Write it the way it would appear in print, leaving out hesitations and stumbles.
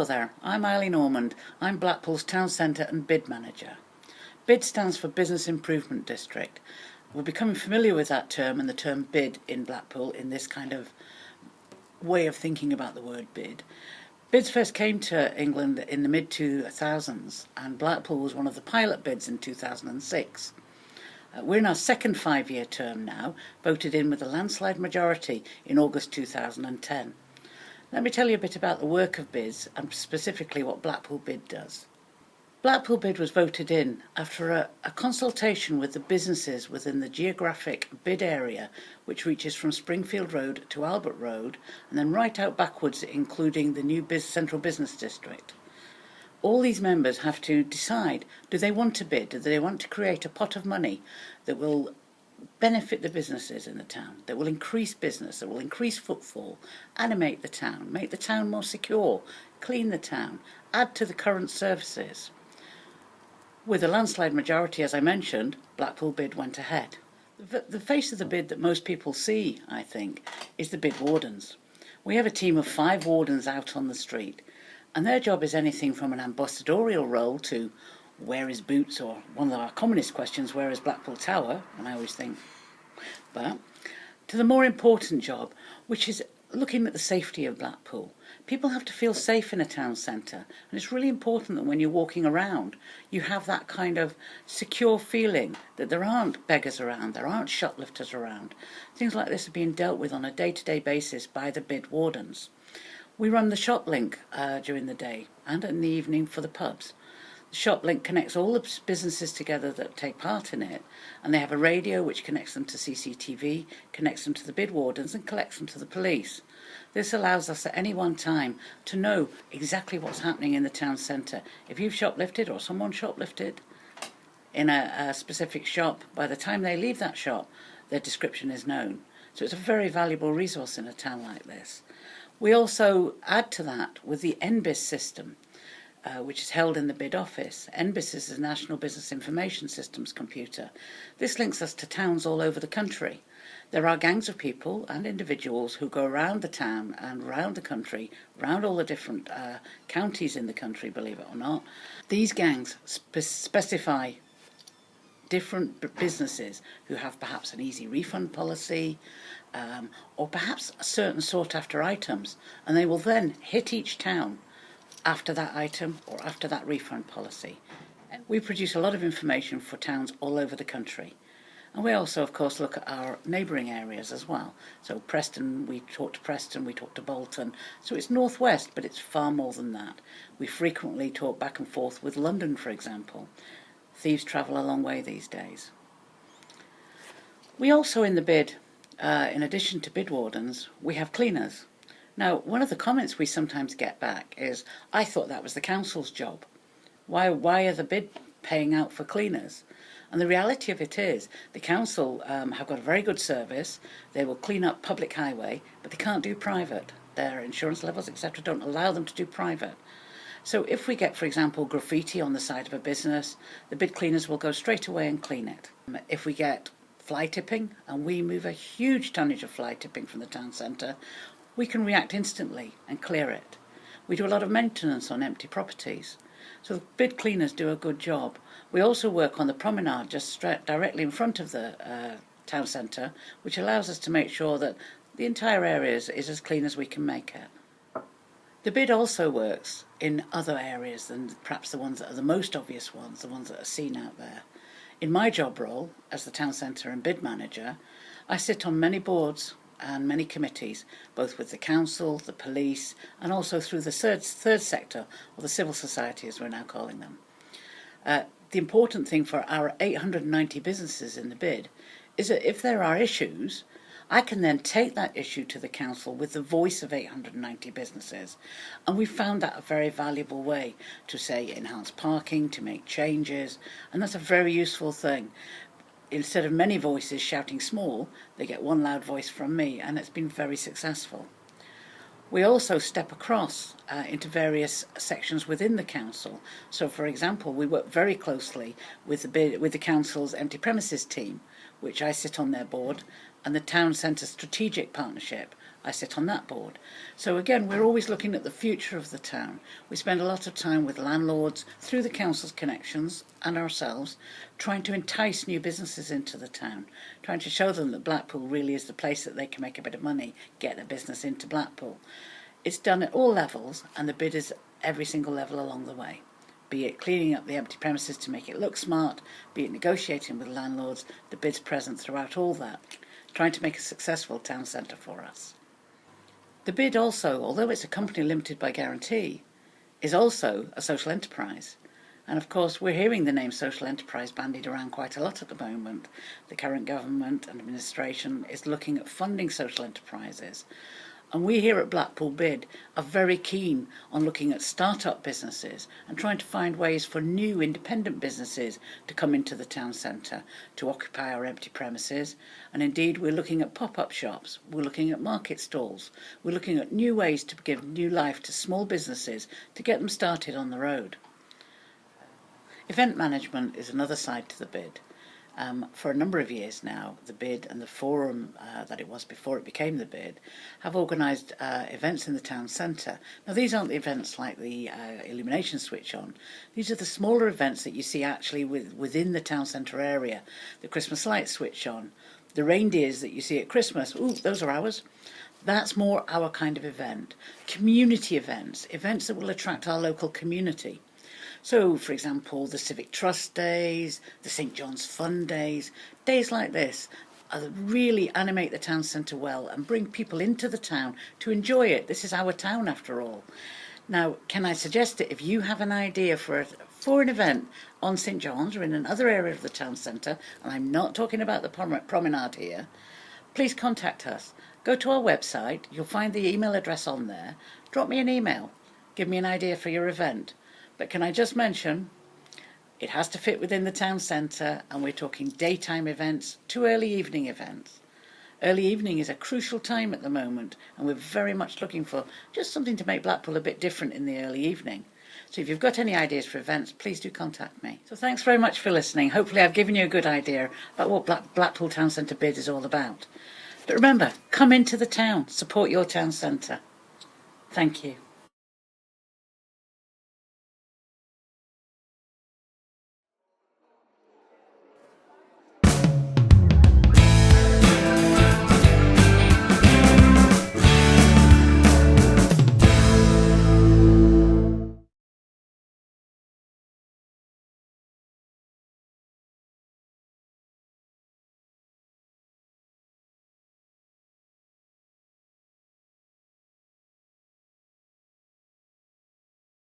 Hello there, I'm Eileen Ormond. I'm Blackpool's Town Centre and Bid Manager. BID stands for Business Improvement District. We're becoming familiar with that term and the term bid in Blackpool in this kind of way of thinking about the word bid. Bids first came to England in the mid-2000s and Blackpool was one of the pilot bids in 2006. We're in our second 5-year term now, voted in with a landslide majority in August 2010. Let me tell you a bit about the work of bids and specifically what Blackpool Bid does. Blackpool Bid was voted in after a consultation with the businesses within the geographic bid area, which reaches from Springfield Road to Albert Road and then right out backwards, including the new Central Business District. All these members have to decide, do they want to bid, do they want to create a pot of money that will benefit the businesses in the town, that will increase business, that will increase footfall, animate the town, make the town more secure, clean the town, add to the current services. With a landslide majority, as I mentioned, Blackpool Bid went ahead. The face of the bid that most people see, I think, is the bid wardens. We have a team of 5 wardens out on the street, and their job is anything from an ambassadorial role to where is Boots, or one of our commonest questions, where is Blackpool Tower? And I always think, but to the more important job, which is looking at the safety of Blackpool. People have to feel safe in a town centre, and it's really important that when you're walking around, you have that kind of secure feeling that there aren't beggars around, there aren't shoplifters around. Things like this are being dealt with on a day-to-day basis by the bid wardens. We run the shop link during the day and in the evening for the pubs. The shop link connects all the businesses together that take part in it, and they have a radio which connects them to CCTV, connects them to the bid wardens and collects them to the police. This allows us at any one time to know exactly what's happening in the town centre. If you've shoplifted or someone shoplifted in a specific shop, by the time they leave that shop, their description is known. So it's a very valuable resource in a town like this. We also add to that with the NBIS system, which is held in the bid office. NBIS is the National Business Information Systems computer. This links us to towns all over the country. There are gangs of people and individuals who go around the town and around the country, around all the different counties in the country, believe it or not. These gangs specify different businesses who have perhaps an easy refund policy or perhaps certain sought-after items, and they will then hit each town after that item or after that refund policy. We produce a lot of information for towns all over the country. And we also, of course, look at our neighbouring areas as well. So Preston, we talk to Bolton. So it's northwest, but it's far more than that. We frequently talk back and forth with London, for example. Thieves travel a long way these days. We also, in the bid, in addition to bid wardens, we have cleaners. Now, one of the comments we sometimes get back is, I thought that was the council's job. Why are the bid paying out for cleaners? And the reality of it is, the council have got a very good service. They will clean up public highway, but they can't do private. Their insurance levels, etc., don't allow them to do private. So if we get, for example, graffiti on the side of a business, the bid cleaners will go straight away and clean it. If we get fly tipping, and we move a huge tonnage of fly tipping from the town centre, we can react instantly and clear it. We do a lot of maintenance on empty properties. So the bid cleaners do a good job. We also work on the promenade just directly in front of the town centre, which allows us to make sure that the entire area is as clean as we can make it. The bid also works in other areas than perhaps the ones that are the most obvious ones, the ones that are seen out there. In my job role as the town centre and bid manager, I sit on many boards and many committees, both with the council, the police, and also through the third sector, or the civil society as we're now calling them. The important thing for our 890 businesses in the bid is that if there are issues, I can then take that issue to the council with the voice of 890 businesses. And we found that a very valuable way to, say, enhance parking, to make changes, and that's a very useful thing. Instead of many voices shouting small, they get one loud voice from me, and it's been very successful. We also step across into various sections within the council. So, for example, we work very closely with the council's empty premises team, which I sit on their board, and the Town Centre Strategic Partnership, I sit on that board. So again, we're always looking at the future of the town. We spend a lot of time with landlords, through the council's connections and ourselves, trying to entice new businesses into the town, trying to show them that Blackpool really is the place that they can make a bit of money, get their business into Blackpool. It's done at all levels, and the bid is every single level along the way. Be it cleaning up the empty premises to make it look smart, be it negotiating with landlords, the bid's present throughout all that, trying to make a successful town centre for us. The bid also, although it's a company limited by guarantee, is also a social enterprise. And of course, we're hearing the name social enterprise bandied around quite a lot at the moment. The current government and administration is looking at funding social enterprises. And we here at Blackpool Bid are very keen on looking at start-up businesses and trying to find ways for new independent businesses to come into the town centre, to occupy our empty premises. And indeed, we're looking at pop-up shops, we're looking at market stalls, we're looking at new ways to give new life to small businesses to get them started on the road. Event management is another side to the bid. For a number of years now, the bid and the forum that it was before it became the bid have organised events in the town centre. Now, these aren't the events like the illumination switch on. These are the smaller events that you see actually within the town centre area. The Christmas lights switch on, the reindeers that you see at Christmas. Ooh, those are ours. That's more our kind of event. Community events, events that will attract our local community. So, for example, the Civic Trust Days, the St John's Fun Days, days like this really animate the town centre well and bring people into the town to enjoy it. This is our town after all. Now, can I suggest that if you have an idea for an event on St John's or in another area of the town centre, and I'm not talking about the promenade here, please contact us. Go to our website, you'll find the email address on there, drop me an email, give me an idea for your event. But can I just mention, it has to fit within the town centre, and we're talking daytime events to early evening events. Early evening is a crucial time at the moment, and we're very much looking for just something to make Blackpool a bit different in the early evening. So if you've got any ideas for events, please do contact me. So thanks very much for listening. Hopefully I've given you a good idea about what Blackpool Town Centre Bid is all about. But remember, come into the town, support your town centre. Thank you.